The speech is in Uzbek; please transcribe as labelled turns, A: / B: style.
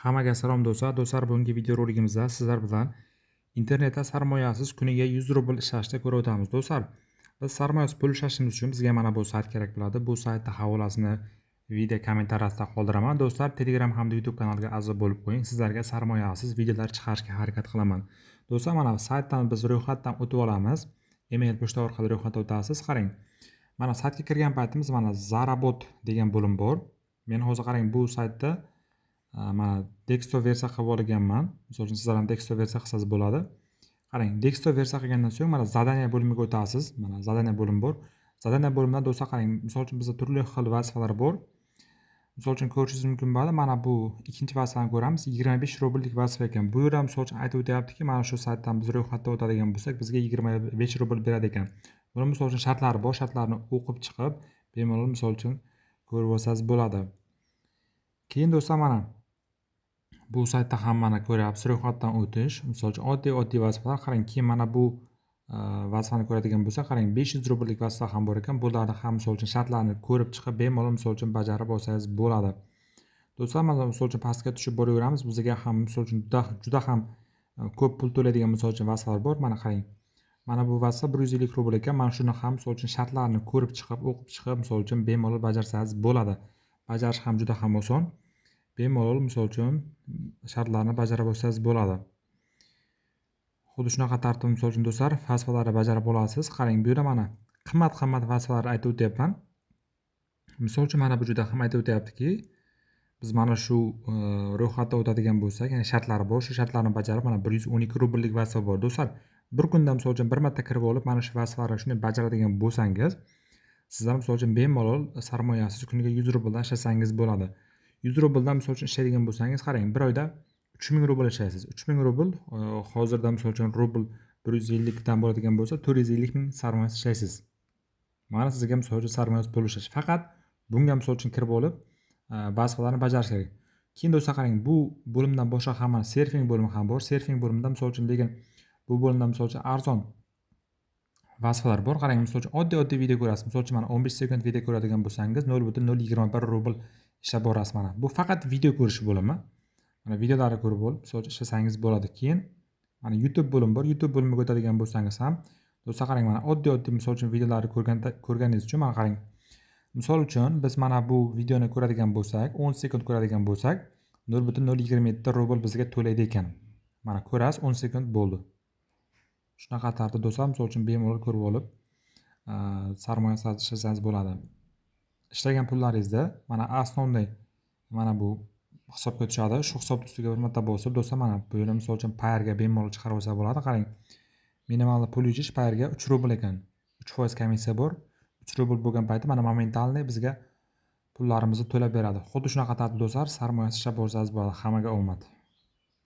A: Hammaga salom do'stlar. Do'stlar, bugungi videorolikimizda sizlar bilan internetda sarmoyasiz kuniga 100 rubl ishlashni ko'rib o'tamiz. Do'stlar, biz sarmoyasiz pul ishlashimiz uchun bizga mana bu sayt kerak bo'ladi. Bu saytda havolasini video kommentariy ostida qoldiraman. Do'stlar, Telegram hamda YouTube kanaliga a'zo bo'lib qo'ying. Sizlarga sarmoyasiz videolar chiqarishga harakat qilaman. Do'stlar, mana saytdan biz ro'yxatdan o'tib olamiz. Email pochta orqali ro'yxatdan o'tasiz. Qarang. Mana saytga kirgan paytimiz mana Zarabot degan bo'lim bor. Men hozir qarang bu saytda mana desktop versiya qilib olganman. Misol uchun sizlar ham desktop versiya qilsangiz bo'ladi. Qarang, desktop versiya qilgandan so'ng mana zadaniya bo'limiga o'tasiz. Mana zadaniya bo'limi bor. Zadaniya bo'limidan do'stlar qarang, misol uchun bizda turli xil vazifalar bor. Misol uchun ko'rishingiz mumkin bo'ladi. Mana bu ikkinchi vazifani ko'ramiz. 25 rubllik vazifa ekan. Bu yerda misol uchun aytib o'tyaptiki, mana shu saytdan biz ro'yxatdan o'tadigan bo'lsak, bizga 25 rubl beradi ekan. Buni misol uchun shartlari bor. Shartlarni o'qib chiqib, bemalol misol uchun ko'rib olsangiz bo'ladi. Keyin do'stlar, mana bu saytda ham mana ko'ryapsiz, ro'yxatdan o'tish. Misol uchun oddiy vazifalar. Qarang, keyin mana bu vazifani ko'radigan bo'lsak, qarang, 500 rubllik vazifa ham bor ekan. Bularni ham misol uchun shartlarni ko'rib chiqib, bemalol misol uchun bajarib olsangiz bo'ladi. Do'stlar, mana misol uchun pastga tushib boraveramiz. Bizga ham misol uchun juda ham ko'p pul to'laydigan misol uchun vazifalar bor. Mana qarang. Mana bu vazifa 150 rubl ekan. Mana shuni ham misol uchun shartlarni ko'rib chiqib, o'qib chiqib, misol uchun bemalol bajarsangiz bo'ladi. Bajarish ham juda ham oson. Bemalol misol uchun shartlarni bajarib olsangiz bo'ladi. Xuddi shunaqa tartib misol uchun do'stlar, vazifalarni bajarib olasiz. Qarang, bu yerda mana qimmat vazifalarni aytib o'tyapman. Misol uchun mana bu juda ham aytib o'tyaptiki, biz mana shu ro'yxatda o'tadigan bo'lsak, ya'ni shartlari bor, shu shartlarni bajarib mana 112 rubllik vazifa bor. Do'stlar, bir kunda misol uchun bir marta kirib olib, mana shu vazifalarni shunday bajaradigan bo'lsangiz, sizlar misol uchun bemalol sarmoyasiz kuniga 100 rubldan ishlasangiz bo'ladi. 100 rubldan misol uchun ishlaydigan bo'lsangiz, qarang, bir oyda 3000 rubl ishlaysiz. 3000 rubl hozirda misol uchun rubl 150 dan bo'ladigan bo'lsa, 450 ming sarmoyasiz ishlaysiz. Mana sizga misol uchun sarmoyasiz pul ishlash. Faqat bunga misol uchun kirib olib, vazifalarni bajarish kerak. Keyin do'stlar, qarang, bu bo'limdan boshqa ham surfing bo'limi ham bor. Surfing bo'limida misol uchun lekin bu bo'limda misol uchun arzon vazifalar bor. Qarang, misol uchun oddiy video ko'rasiz. Misol uchun mana 15 sekund video ko'radigan bo'lsangiz 0.021 rubl ishlab borasiz mana. Bu faqat video ko'rish bo'limi. Mana videolarni ko'rib olib, misol uchun ishlasangiz bo'ladi. Keyin mana YouTube bo'limi bor. YouTube bo'limiga o'tadigan bo'lsangiz ham do'stlar, qarang, mana oddiy misol uchun videolarni ko'rganingiz uchun mana qarang. Misol uchun biz mana bu videoni ko'radigan bo'lsak, 10 sekund ko'radigan bo'lsak, 0.027 rubl bizga to'laydi ekan. Mana ko'rasiz, 10 sekund bo'ldi. Shunaqa tartib do'stlar, misol uchun bemalol ko'rib olib, sarmoya ishlasangiz bo'ladi. Ishlagan pullaringizda mana asosiy mana bu hisobga tushadi. Shu hisob ustiga bir marta bosib, do'stlar, mana bu yerda misol uchun payerga bemalol chiqarib olsa bo'ladi. Qarang, minimal pul yujish payerga 3 rubl ekan. 3% komissiya bor. 3 rubl bo'lgan payti mana momentalniy bizga pullarimizni to'lab beradi. Xuddi shunaqa tartib do'stlar, sarmoyasiz ishlab borsangiz bo'ladi. Hammaga omad.